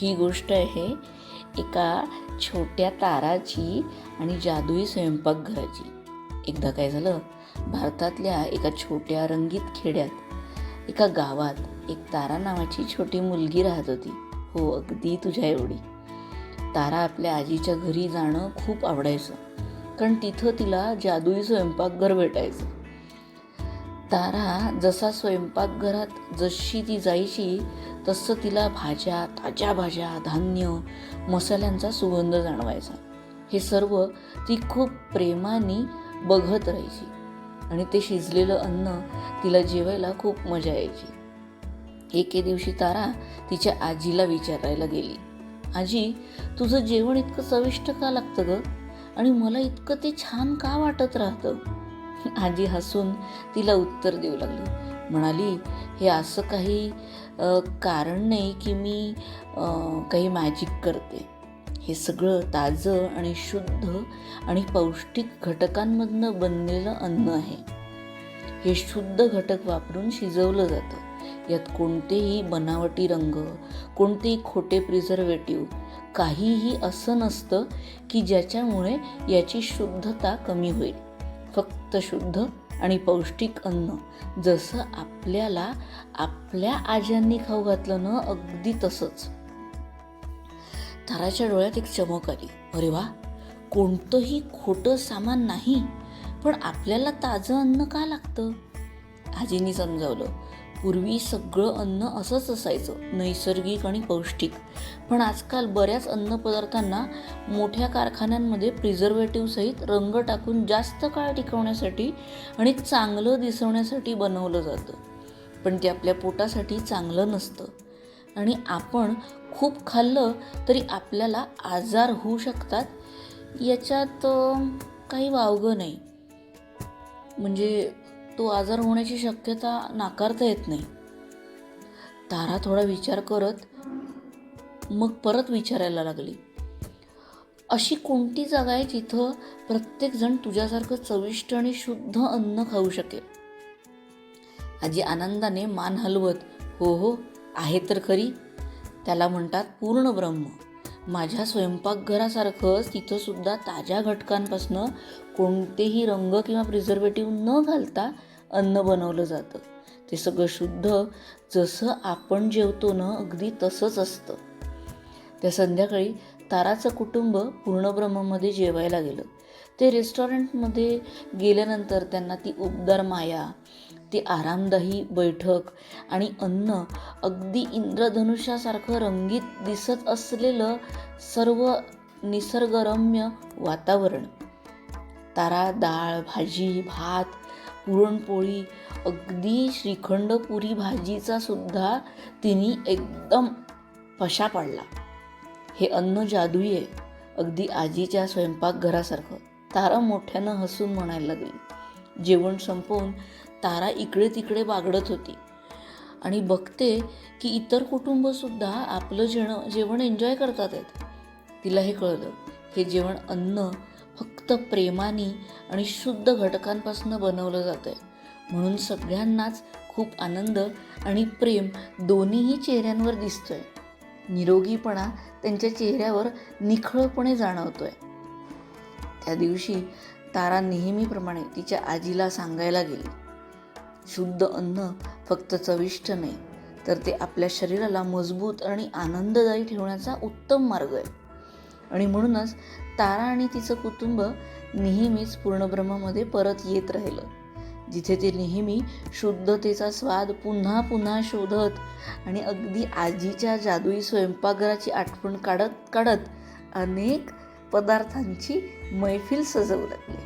ही गोष्ट आहे एका छोट्या ताराची आणि जादुई स्वयंपाकघराची. एकदा काय झालं, भारतातल्या एका छोट्या रंगीत खेड्यात एका गावात एक तारा नावाची छोटी मुलगी राहत होती. हो, अगदी तुझ्या एवढी. तारा आपल्या आजीच्या घरी जाणं खूप आवडायचं, कारण तिथं तिला जादुई स्वयंपाकघर भेटायचं. तारा जसा स्वयंपाकघरात जशी ती जायची तसं तिला भाज्या, ताज्या भाज्या, धान्य, मसाल्यांचा सुगंध जाणवायचा. हे सर्व ती खूप प्रेमाने बघत राहायची आणि ते शिजलेलं अन्न तिला जेवायला खूप मजा यायची. एके दिवशी तारा तिच्या आजीला विचारायला गेली, आजी, तुझं जेवण इतकं चविष्ट का लागतं ग? आणि मला इतकं ते छान का वाटत राहतं? आजी हसून तिला उत्तर देऊ लागली. म्हणाली, हे असं काही कारण नाही की मी काही मॅजिक करते. हे सगळं ताजं आणि शुद्ध आणि पौष्टिक घटकांमधनं बनलेलं अन्न आहे. हे शुद्ध घटक वापरून शिजवलं जातं. यात कोणतेही बनावटी रंग, कोणतेही खोटे प्रिझर्वेटिव्ह, काहीही असं नसतं की ज्याच्यामुळे याची शुद्धता कमी होईल. फक्त शुद्ध आणि पौष्टिक अन्न, जसं आपल्याला आपल्या आज्यांनी खाऊ घातलं ना, अगदी तसंच. ताराच्या डोळ्यात एक चमक आली. अरे वा, कोणतंही खोटं सामान नाही, पण आपल्याला ताजं अन्न का लागतं? आजींनी समजावलं, पूर्वी सगळं अन्न असंच असायचं, नैसर्गिक आणि पौष्टिक. पण आजकाल बऱ्याच अन्नपदार्थांना मोठ्या कारखान्यांमध्ये प्रिझर्वेटिव्ह सहित रंग टाकून जास्त काळ टिकवण्यासाठी आणि चांगलं दिसवण्यासाठी बनवलं जातं. पण ते आपल्या पोटासाठी चांगलं नसतं आणि आपण खूप खाल्लं तरी आपल्याला आजार होऊ शकतात. याच्यात काही वावगं नाही, म्हणजे तो आजार होण्याची शक्यता नाकारता येत नाही. तारा थोडा विचार करत मग परत विचारायला लागली, अशी कोणती जागा आहे जिथं प्रत्येक जण तुझ्यासारखं चविष्ट आणि शुद्ध अन्न खाऊ शकेल? आजी आनंदाने मान हलवत, हो, आहे तर खरी. त्याला म्हणतात पूर्ण ब्रह्म. माझ्या स्वयंपाकघरासारखंच तिथं सुद्धा ताज्या घटकांपासून कोणतेही रंग किंवा प्रिझर्वेटिव्ह न घालता अन्न बनवलं जातं. ते सगळं शुद्ध, जसं आपण जेवतो ना, अगदी तसंच असतं. त्या संध्याकाळी ताराचं कुटुंब पूर्णब्रह्ममध्ये जेवायला गेलं. ते रेस्टॉरंटमध्ये गेल्यानंतर त्यांना ती उबदार माया, ती आरामदायी बैठक आणि अन्न, अगदी इंद्रधनुष्यासारखं रंगीत दिसत असलेलं सर्व निसर्गरम्य वातावरण. तारा डाळ, भाजी, भात, पुरणपोळी, अगदी श्रीखंड पुरी भाजीचा सुद्धा तिने एकदम फशा पाडला. हे अन्न जादुई आहे, अगदी आजीच्या स्वयंपाकघरासारखं. तारा मोठ्यानं हसून म्हणायला लागली. जेवण संपवून तारा इकडे तिकडे बागडत होती आणि बघते की इतर कुटुंबसुद्धा आपलं जेवण एन्जॉय करतात आहेत. तिला हे कळलं, हे जेवण अन्न फक्त प्रेमाने आणि शुद्ध घटकांपासून बनवलं जातं आहे, म्हणून सगळ्यांनाच खूप आनंद आणि प्रेम दोन्हीही चेहऱ्यांवर दिसतोय. निरोगीपणा त्यांच्या चेहऱ्यावर निखळपणे जाणवतोय. त्या दिवशी तारा नेहमीप्रमाणे तिच्या आजीला सांगायला गेली, शुद्ध अन्न फक्त चविष्ट नाही, तर ते आपल्या शरीराला मजबूत आणि आनंददायी ठेवण्याचा उत्तम मार्ग आहे. आणि म्हणूनच तारा आणि तिचं कुटुंब नेहमीच पूर्णब्रह्ममध्ये परत येत राहिलं, जिथे ते नेहमी शुद्धतेचा स्वाद पुन्हा पुन्हा शोधत आणि अगदी आजीच्या जादुई स्वयंपाकघराची आठवण काढत काढत अनेक पदार्थांची मैफिल सजवू लागली.